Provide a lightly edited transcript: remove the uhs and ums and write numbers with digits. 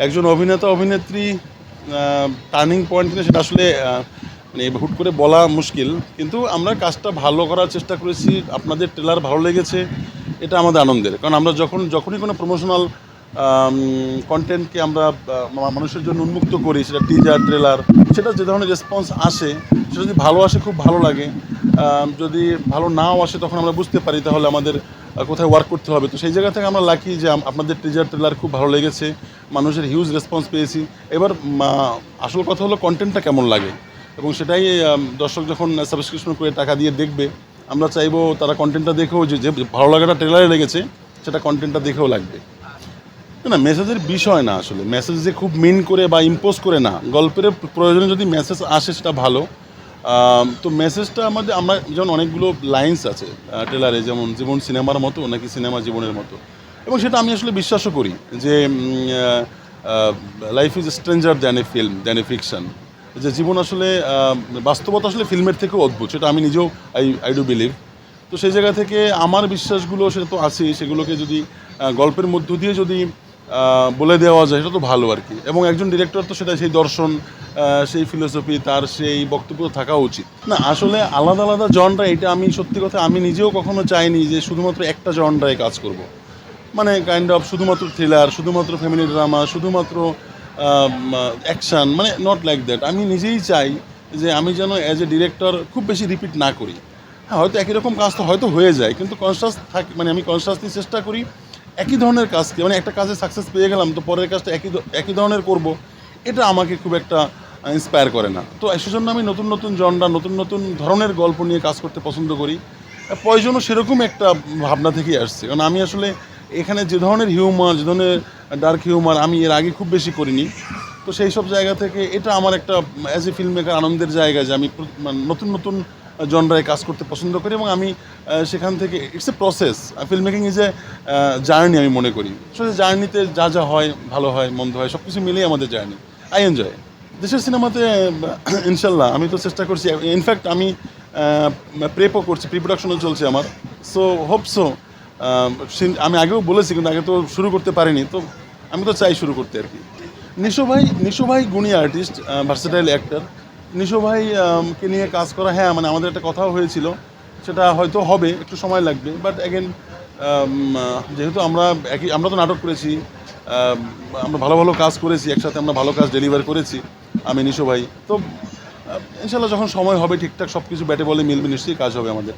একজন অভিনেতা অভিনেত্রী টার্নিং পয়েন্ট কিনা সেটা আসলে মানে হুট করে বলা মুশকিল, কিন্তু আমরা কাজটা ভালো করার চেষ্টা করেছি। আপনাদের ট্রেলার ভালো লেগেছে, এটা আমাদের আনন্দের। কারণ আমরা যখনই কোনো প্রমোশনাল কন্টেন্টকে আমরা মানুষের জন্য উন্মুক্ত করি, সেটা টিজার ট্রেলার, সেটা যে ধরনের রেসপন্স আসে, সেটা যদি ভালো আসে খুব ভালো লাগে। যদি ভালো নাও আসে তখন আমরা বুঝতে পারি তাহলে আমাদের কোথায় ওয়ার্ক করতে হবে। তো সেই জায়গা থেকে আমরা লাকি যে আপনাদের টিজার ট্রেলার খুব ভালো লেগেছে, মানুষের হিউজ রেসপন্স পেয়েছি। এবার আসল কথা হলো কন্টেন্টটা কেমন লাগে, এবং সেটাই দর্শক যখন সাবস্ক্রিপশন করে টাকা দিয়ে দেখবে, আমরা চাইবো তারা কন্টেন্টটা দেখেও যে ভালো লাগাটা ট্রেলারে লেগেছে সেটা কন্টেন্টটা দেখেও লাগবে। না, মেসেজের বিষয় না, আসলে মেসেজ যে খুব মিন করে বা ইম্পোজ করে না, গল্পের প্রয়োজনে যদি মেসেজ আসে সেটা ভালো। তো মেসেজটা আমরা যেমন অনেকগুলো লাইন্স আছে ট্রেলারে, যেমন জীবন সিনেমার মতো নাকি সিনেমা জীবনের মতো, এবং সেটা আমি আসলে বিশ্বাসও করি যে life is stranger than a film than a fiction. যে জীবন আসলে বাস্তবতা আসলে ফিল্মের থেকেও অদ্ভুত, সেটা আমি নিজেও আই ডু বিলিভ। তো সেই জায়গা থেকে আমার বিশ্বাসগুলো সেটা তো আছেই, সেগুলোকে যদি গল্পের মধ্য দিয়ে যদি বলে দেওয়া যায় সেটা তো ভালো আর কি। এবং একজন ডিরেক্টর তো সেটা সেই দর্শন, সেই ফিলোসফি, তার সেই বক্তব্য থাকা উচিত। না, আসলে আলাদা আলাদা জনরা, এটা আমি সত্যি কথা আমি নিজেও কখনো চাইনি যে শুধুমাত্র একটা জনরায় কাজ করব। মানে কাইন্ড অফ শুধুমাত্র থ্রিলার, শুধুমাত্র ফ্যামিলি ড্রামা, শুধুমাত্র অ্যাকশান, মানে নট লাইক দ্যাট। আমি নিজেই চাই যে আমি যেন অ্যাজ এ ডিরেক্টর খুব বেশি রিপিট না করি। হ্যাঁ, হয়তো একই রকম কাজ তো হয়তো হয়ে যায়, কিন্তু কনসাস থাকি, মানে আমি কনসাসলি চেষ্টা করি একই ধরনের কাজকে, মানে একটা কাজে সাকসেস পেয়ে গেলাম তো পরের কাজটা একই ধরনের করব, এটা আমাকে খুব একটা ইন্সপায়ার করে না। তো সেজন্য আমি নতুন নতুন জনরা, নতুন নতুন ধরনের গল্প নিয়ে কাজ করতে পছন্দ করি। প্রয়োজনও সেরকম একটা ভাবনা থেকেই আসছে, কারণ আমি আসলে এখানে যে ধরনের হিউমার, যে ধরনের ডার্ক হিউমার আমি এর আগে খুব বেশি করিনি। তো সেই সব জায়গা থেকে এটা আমার একটা অ্যাজ এ ফিল্ম মেকার আনন্দের জায়গা যে আমি নতুন নতুন জনরায় কাজ করতে পছন্দ করি, এবং আমি সেখান থেকে it's a process. Film making is a journey আমি মনে করি। সো জার্নিতে যা যা হয়, ভালো হয় মন্দ হয়, সব কিছু মিলিয়ে আমাদের জার্নি। আই এনজয় দেশের সিনেমাতে। ইনশাল্লাহ আমি তো চেষ্টা করছি, ইনফ্যাক্ট আমি প্রেপও করছি, প্রি প্রোডাকশনও চলছে আমার। So hope so. আমি আগেও বলেছি, কিন্তু আগে তো শুরু করতে পারিনি, তো আমি তো চাই শুরু করতে আর কি। নিশো ভাই গুণী আর্টিস্ট, ভার্সেটাইল অ্যাক্টর। নিশো ভাই কে নিয়ে কাজ করা, হ্যাঁ মানে আমাদের একটা কথাও হয়েছিল, সেটা হয়তো হবে, একটু সময় লাগবে। বাট অ্যাগেন যেহেতু আমরা তো নাটক করেছি, আমরা ভালো ভালো কাজ করেছি একসাথে, আমরা ভালো কাজ ডেলিভার করেছি আমি নিশো ভাই। তো ইনশাল্লাহ যখন সময় হবে ঠিকঠাক সব কিছু ব্যাটে বলে মিলবে, নিশ্চয়ই কাজ হবে আমাদের।